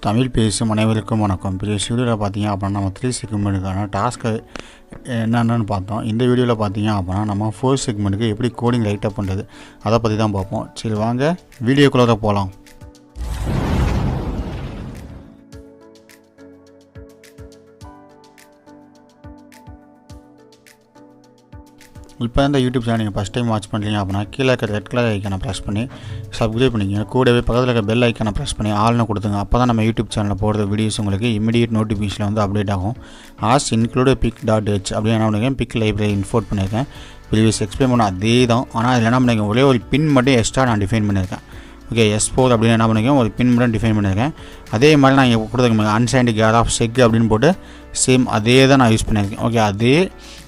தமிழ் பேசும் அனைவருக்கும் வணக்கம். ப்ரீவியஸ் வீடியோவில் பார்த்தீங்க அப்படின்னா நம்ம 3 செக்மெண்ட்டுக்கான டாஸ்க்கு என்னென்னு பார்த்தோம். இந்த வீடியோவில் பார்த்தீங்க அப்படின்னா நம்ம 4 செக்மெண்ட்டுக்கு எப்படி கோடிங் ரைட்டப் பண்ணுறது அதை பற்றி தான் பார்ப்போம். சரி வாங்க வீடியோக்குள்ளே போகலாம். இப்போ இந்த யூடியூப் சேனல் நீங்கள் ஃபஸ்ட் டைம் வாட்ச் பண்ணுறீங்க அப்படின்னா கீழே இருக்க ரெட் கலர் ஐக்கானை ப்ரெஸ் பண்ணி சப்ஸ்கிரைப் பண்ணிங்க. கூடவே பக்கத்தில் இருக்க பெல் ஐக்கானை ப்ரெஸ் பண்ணி ஆல்னு கொடுத்துங்க. அப்போ தான் நம்ம யூடியூப் சேனலில் போடுற வீடியோஸ் உங்களுக்கு இமீடியட் நோட்டிஃபிகேஷன் வந்து அப்டேட் ஆகும். ஆஸ் இன்க்ளூட் pic.h அப்படின்னு என்ன பண்ணியிருக்கேன், பிக் லைப்ரரி இன்ஃபோர்ட் பண்ணியிருக்கேன். ப்ரீவியஸ் எக்ஸ்பிளைன் பண்ண அதே தான், ஆனால் அதில் என்ன பண்ணியிருக்கேன், ஒரே ஒரு பின் மட்டும் எக்ஸ்ட்ரா நான் டிஃபைன் பண்ணியிருக்கேன். ஓகே, S4 அப்படின்னு என்ன பண்ணியிருக்கேன், ஒரு பின் மட்டும் டிஃபைன் பண்ணியிருக்கேன். அதே மாதிரி நான் இங்கே கொடுத்துருக்கேன் அன்சைன்டு கேர் ஆஃப் செக் அப்படின்னு போட்டு சேம் அதே தான் நான் யூஸ் பண்ணியிருக்கேன். ஓகே, அதே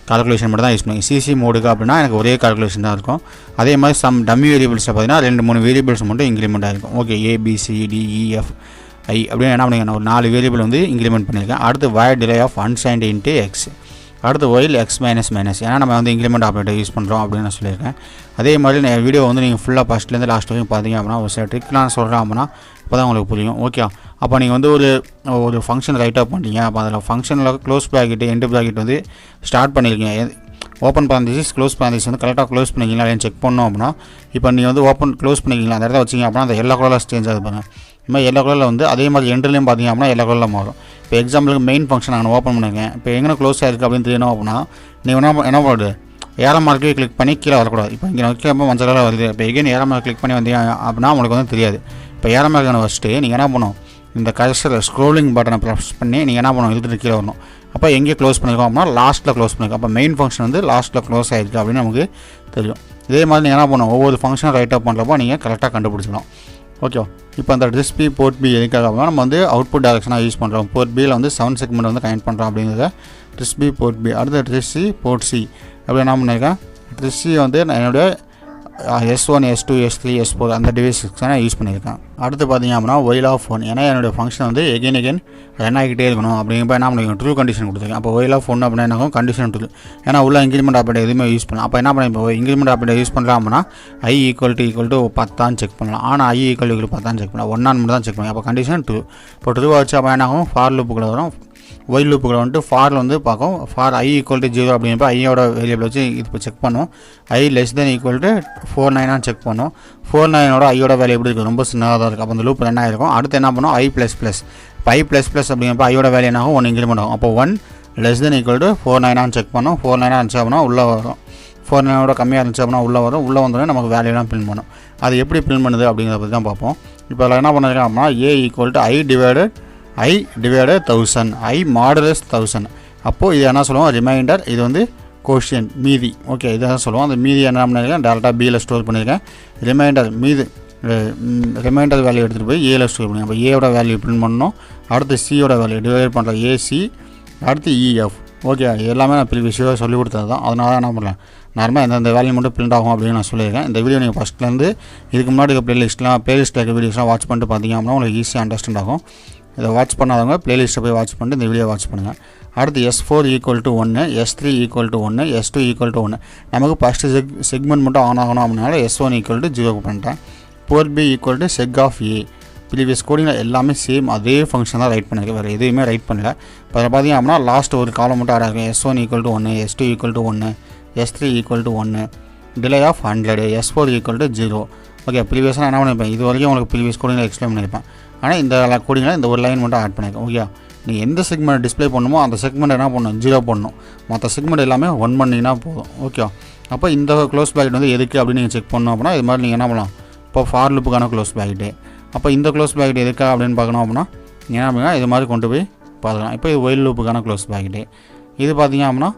கால்குலேஷன் மட்டும் தான் யூஸ் பண்ணி சிசி மோடுக்கு அப்படின்னா எனக்கு ஒரே கால்குலேஷன் தான் இருக்கும். அதே மாதிரி சம் டம்மி வேரியபிள்ஸில் பார்த்தீங்கன்னா 2-3 வேரியபிள்ஸ் மட்டும் இன்க்ரிமெண்ட் ஆகிருக்கும். ஓகே, ABCDEFI அப்படின்னு என்ன பண்ணியிருக்கேன், ஒரு 4 வேரியபிள் வந்து இன்க்ரிமெண்ட் பண்ணியிருக்கேன். அடுத்து void delay of unsigned int x, அடுத்து ஒயில் எக்ஸ் மைனஸ் ஏன்னா நம்ம வந்து இன்க்ரிமெண்ட் ஆப்ரேட்டர் யூஸ் பண்ணுறோம் அப்படின்னு நான் சொல்லியிருக்கேன். அதே மாதிரி நான் வீடியோ வந்து நீங்கள் ஃபுல்லாக ஃபஸ்ட்லேருந்து லாஸ்ட் வரைக்கும் பார்த்தீங்க அப்படின்னா ஒரு சில ட்ரிக் நான் சொல்கிறேன் அப்படின்னா இப்போ தான் உங்களுக்கு புரியும். ஓகே, அப்போ நீங்கள் வந்து ஒரு ஃபங்க்ஷன் ரைட்டப் பண்ணுறீங்க. அப்போ அதில் ஃபங்க்ஷனில் க்ளோஸ் ப்ராக்கெட் எண்டு ப்ராக்கெட் வந்து ஸ்டார்ட் பண்ணியிருக்கீங்க. ஓப்பன் பேரந்திசிஸ் க்ளோஸ் பேரந்திசிஸ் வந்து கரெக்டாக க்ளோஸ் பண்ணிக்கிங்களா இல்லைன்னு செக் பண்ணோம் அப்படின்னா இப்போ நீங்கள் வந்து ஓப்பன் க்ளோஸ் பண்ணிக்கிங்களா அந்த இடத்த வச்சிங்க அப்படின்னா அந்த எல்லா கலரில் சேஞ்ச் ஆகுது பாருங்கள். இந்த மாதிரி எல்லா கலரில் வந்து அதே மாதிரி எண்டுலேயும் பார்த்தீங்க அப்படின்னா எல்லா கலரில் மாறும். இப்போ எக்ஸாம்பிளுக்கு மெயின் ஃபங்க்ஷன் நான் ஓப்பன் பண்ணியிருக்கேன். இப்போ எங்கே க்ளோஸ் ஆகிருக்கு அப்படின்னு தெரியணும் அப்படின்னா நீங்கள் என்ன பண்ணுறது, ஏரோ மார்க்கே கிளிக் பண்ணி கீழே வரக்கூடாது. இப்போ இங்கே வைக்கிறப்ப மஞ்சள் கலர் வருது. இப்போ எகைன் ஏரோ மார்க் கிளிக் பண்ணி வந்தீங்க அப்படின்னா உங்களுக்கு வந்து தெரியாது. இப்போ ஏரோ மார்க்கான ஃபஸ்ட்டு நீங்கள் என்ன பண்ணணும், இந்த கர்சர் ஸ்க்ரோலிங் பட்டனை ப்ரெஸ் பண்ணி நீங்கள் என்ன பண்ணணும், இழுத்துட்டு கீழே வரணும். அப்போ எங்கே க்ளோஸ் பண்ணியிருக்கோம் அப்படின்னா லாஸ்ட்டில் க்ளோஸ் பண்ணியிருக்கோம். அப்போ மெயின் ஃபங்க்ஷன் வந்து லாஸ்ட்டில் க்ளோஸ் ஆகிருக்கு அப்படின்னு நமக்கு தெரியும். இதே மாதிரி நீங்கள் என்ன பண்ணணும், ஒவ்வொரு ஃபங்க்ஷன் ரைட்டப் பண்ணுறப்போ நீங்கள் கரெக்டாக கண்டுபிடிச்சிக்கலாம். ஓகே, இப்போ அந்த டிஸ்பி போர்ட் பி எதுக்காக அப்படின்னா நம்ம வந்து அவுட்புட் டைரக்ஷனாக யூஸ் பண்ணுறோம். போர்ட் பியில் வந்து 7 செக்மெண்ட் வந்து கனெக்ட் பண்ணுறோம் அப்படிங்கிறத டிஸ்பி போர்ட் பி. அடுத்து டிஸ்சி போர்ட் சி அப்படி என்ன பண்ணியிருக்கேன், டிஸ்சி வந்து நான் என்னுடைய S1 S2 S3 S4 அந்த டிவைஸுக்கு நான் யூஸ் பண்ணியிருக்கேன். அடுத்து பார்த்தீங்க அப்படின்னா ஒயில் ஆஃப் 1, ஏன்னா என்னுடைய ஃபங்க்ஷன் வந்து எகைன் ரன் ஆகிட்டே இருக்கணும் அப்படிங்கிறப்ப என்ன பண்ணிருக்கேன், ட்ரூ கண்டிஷன் கொடுத்துருக்கேன். அப்போ ஒயில் ஆஃப் 1 அப்படின்னா என்ன கண்டிஷன் ட்ரூ, ஏன்னா உள்ள இன்க்ரிமெண்ட் ஆப்ரேட்டர் எதுவுமே யூஸ் பண்ணலாம். அப்போ என்ன பண்ணி இப்போ இன்க்ரிமெண்ட் ஆப்ரேட்டர் யூஸ் பண்ணலாம் அப்படின்னா I = 10 செக் பண்ணலாம். ஆனால் I = 10 செக் பண்ணலாம், 1 மட்டும் தான் செக் பண்ணலாம். அப்போ கண்டிஷன் ட்ரூ. இப்போ ட்ரூ வச்சு அப்போ என்ன ஆகும், ஃபார் லூப்புக்குள்ள வரும். ஒயில் லூப்புக்குள்ள வந்துட்டு ஃபாரில் வந்து பார்க்கும். ஃபார் I = 0 அப்படிங்கிறப்ப ஐயோட வேரியபிள் வச்சு இப்போ செக் பண்ணும். I <= 49 செக் பண்ணும். 49 ஐயோட வேல்யூ எப்படி இருக்குது, ரொம்ப சின்னதாக தான் இருக்குது. அப்போ அந்த லூப் என்ன ஆகிருக்கும். அடுத்து என்ன பண்ணும், I++. இப்போ I++ அப்படிங்கிறப்ப ஐயோட வேல்யூ என்ன ஆகும், 1 இன்க்ரிமெண்ட் ஆகும். அப்போ 1 <= 49 செக் பண்ணும். 49 இருந்துச்சு அப்படின்னா உள்ளே வரும். 49 கம்மியாக இருந்துச்சு அப்படின்னா உள்ளே வரும். உள்ளே வந்தோடனே நமக்கு வேல்யூலாம் பிரிண்ட் பண்ணும். அது எப்படி பிரிண்ட் பண்ணுது அப்படிங்கிறத பற்றி தான் பார்ப்போம். இப்போ அதில் என்ன பண்ணிருக்கேன் அப்படின்னா I divided 1000, I modulus 1000. அப்போது இது என்ன சொல்லுவோம், ரிமைண்டர். இது வந்து கோஷியன்ட் மீதி. ஓகே, இதான் சொல்லுவோம். அந்த மீதி என்ன பண்ணியிருக்கேன், டேரெக்டாக பியில் ஸ்டோர் பண்ணியிருக்கேன். ரிமைண்டர் வேல்யூ எடுத்துகிட்டு போய் ஏல ஸ்டோர் பண்ணி. அப்போ ஏவோட வேல்யூ பிரிண்ட் பண்ணணும். அடுத்து சியோட வேல்யூ டிவைட் பண்ணுற AC, அடுத்து EF. ஓகே, எல்லாமே நான் ப்ரீவியஸாக சொல்லி கொடுத்தது தான். அதனால என்ன பண்ணுறேன், நார்மலாக எந்தெந்த வேல்யூ மட்டும் பிரிண்ட் ஆகும் அப்படின்னு நான் சொல்லியிருக்கேன். இந்த வீடியோ நீங்கள் ஃபஸ்ட்லேருந்து இதுக்கு முன்னாடி இருக்க பிளேலிஸ்ட்டில் இருக்க வீடியோஸ்லாம் வாட்ச் பண்ணிட்டு பார்த்தீங்க அப்படின்னா உங்களுக்கு ஈஸியாக அண்டர்ஸ்டாண்ட் ஆகும். இதை வாட்ச் பண்ணாதவங்க பிளேலிஸ்ட்டை போய் வாட்ச் பண்ணிட்டு இந்த வீடியோ வாட்ச் பண்ணுங்கள். அடுத்து S4 = 1, S3 = 1, S2 = 1. நமக்கு ஃபஸ்ட்டு செக்மெண்ட் மட்டும் ஆன் ஆகணும் அப்படின்னால S1 = 0 பண்ணிட்டேன். Port B = seg of A. Previous கோடிங்கில் எல்லாமே சேம் அதே ஃபங்க்ஷன் தான் ரைட் பண்ணியிருக்கேன், வேறு எதுவுமே ரைட் பண்ணல. இப்போ அதில் பார்த்தீங்க அப்படின்னா லாஸ்ட் ஒரு காலம் மட்டும் ஆட் ஆகும். S1 = 1, S2 = 1, S3 = 1, delay of 100, S4 = 0. Okay, ப்ரீவியஸாக நான் என்ன பண்ணியிருப்பேன், இது வரைக்கும் உங்களுக்கு ப்ரீவியஸ் கோடிங்கில் எக்ஸ்பிளைன் பண்ணியிருப்பேன். ஆனால் இந்த கோடிங்கில் இந்த ஒரு லைன் மட்டும் ஆட் பண்ணியிருக்கேன். ஓகே, நீங்கள் எந்த செக்மெண்ட் டிஸ்பிளே பண்ணணுமோ அந்த செக்மெண்ட் என்ன பண்ணணும், 0 பண்ணணும். மற்ற செக்மெண்ட் எல்லாமே 1 பண்ணிங்கன்னா போதும். ஓகே, அப்போ இந்த க்ளோஸ் ப்ராக்கெட் வந்து எதுக்கு அப்படின்னு நீங்கள் செக் பண்ணணும் அப்படின்னா இது மாதிரி நீங்கள் என்ன பண்ணலாம், இப்போ ஃபார் லூப்புக்கான க்ளோஸ் ப்ராக்கெட்டு. அப்போ இந்த க்ளோஸ் ப்ராக்கெட் எதுக்கா அப்படின்னு பார்க்கணும் அப்படின்னா என்ன அப்படின்னா இது மாதிரி கொண்டு போய் பார்க்கலாம். இப்போ இது ஒயில் லூப்புக்கான க்ளோஸ் ப்ராக்கெட்டு. இது பார்த்தீங்க அப்படின்னா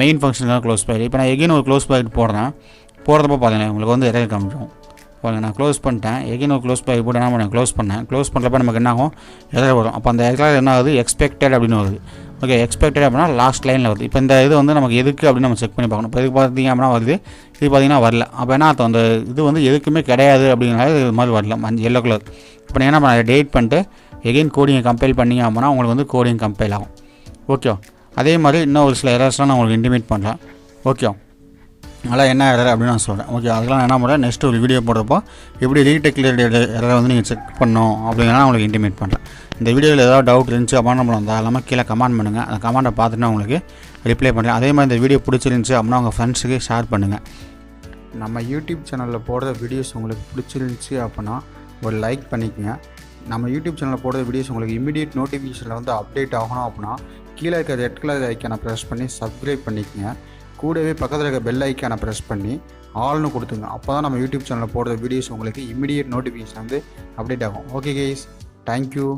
மெயின் ஃபங்க்ஷனுக்கான க்ளோஸ் ப்ராக்கெட். இப்போ நான் எகைன் ஒரு க்ளோஸ் ப்ராக்கெட் போடுறப்போ பார்த்தீங்கன்னா உங்களுக்கு வந்து எரர் காமிக்கும். பாருங்கள், நான் க்ளோஸ் பண்ணிட்டேன். எகைன் ஒரு க்ளோஸ் ப்ராக்கெட் போட்டு என்ன பண்ணேன், க்ளோஸ் பண்ணுறப்ப நமக்கு என்ன ஆகும், எரர் வரும். அப்போ அந்த எரர் என்ன ஆகுது, எக்ஸ்பெக்டட் அப்படின்னு வருது. ஓகே, எக்ஸ்பெக்டட் அப்படின்னா லாஸ்ட் லைனில் வருது. இப்போ இந்த இது வந்து நமக்கு எதுக்கு அப்படின்னு நம்ம செக் பண்ணி பார்க்கணும். இப்போ இதுக்கு பார்த்தீங்க அப்படின்னா வருது, இது பார்த்தீங்கன்னா வரல. அப்போ என்ன அர்த்தம், அந்த இது வந்து எதுக்குமே கிடையாது அப்படிங்கிறனால இது மாதிரி வரல, எல்லோ கலர். இப்போ நீங்கள் என்ன பண்ண டேட் பண்ணிட்டு எகைன் கோடிங்கை கம்பைல் பண்ணிங்க அப்படின்னா உங்களுக்கு வந்து கோடிங் கம்பைல் ஆகும். ஓகே, அதே மாதிரி இன்னும் ஒரு சில எரர்ஸ்லாம் நான் உங்களுக்கு இன்டிமேட் பண்ணுறேன். ஓகே, அதெல்லாம் என்ன எரர் அப்படின்னு நான் சொல்கிறேன். ஓகே, அதெல்லாம் என்ன பண்ணுறேன், நெக்ஸ்ட் ஒரு வீடியோ போடுறப்போ எப்படி ரீடெக் எரரை வந்து நீங்கள் செக் பண்ணணும் அப்படிங்கிறத உங்களுக்கு இன்டிமேட் பண்ணுறேன். இந்த வீடியோவில் ஏதாவது டவுட் இருந்துச்சு அப்படின்னா நம்மளை தாராளமாக கீழே கமெண்ட் பண்ணுங்கள். அந்த கமெண்ட்டை பார்த்துட்டு நான் உங்களுக்கு ரிப்ளை பண்ணுறேன். அதே மாதிரி இந்த வீடியோ பிடிச்சிருந்துச்சி அப்படின்னா உங்கள் ஃப்ரெண்ட்ஸுக்கு ஷேர் பண்ணுங்கள். நம்ம யூடியூப் சேனலில் போடுற வீடியோஸ் உங்களுக்கு பிடிச்சிருந்துச்சி அப்படின்னா ஒரு லைக் பண்ணிக்கங்க. நம்ம யூடியூப் சேனலில் போடுற வீடியோஸ் உங்களுக்கு இமீடியட் நோட்டிஃபிகேஷனில் வந்து அப்டேட் ஆகணும் அப்படின்னா கீழே இருக்க ரெட் கலர் ஐக்கானை ப்ரெஸ் பண்ணி சப்ஸ்கிரைப் பண்ணிக்கங்க. கூடவே பக்கத்தில் இருக்க பெல் ஐக்கானை ப்ரெஸ் பண்ணி ஆல்னு கொடுத்துங்க. அப்போ தான் நம்ம யூடியூப் சேனலில் போடுற வீடியோஸ் உங்களுக்கு இமீடியட் நோட்டிஃபிகேஷன் வந்து அப்டேட் ஆகும். Okay guys, thank you.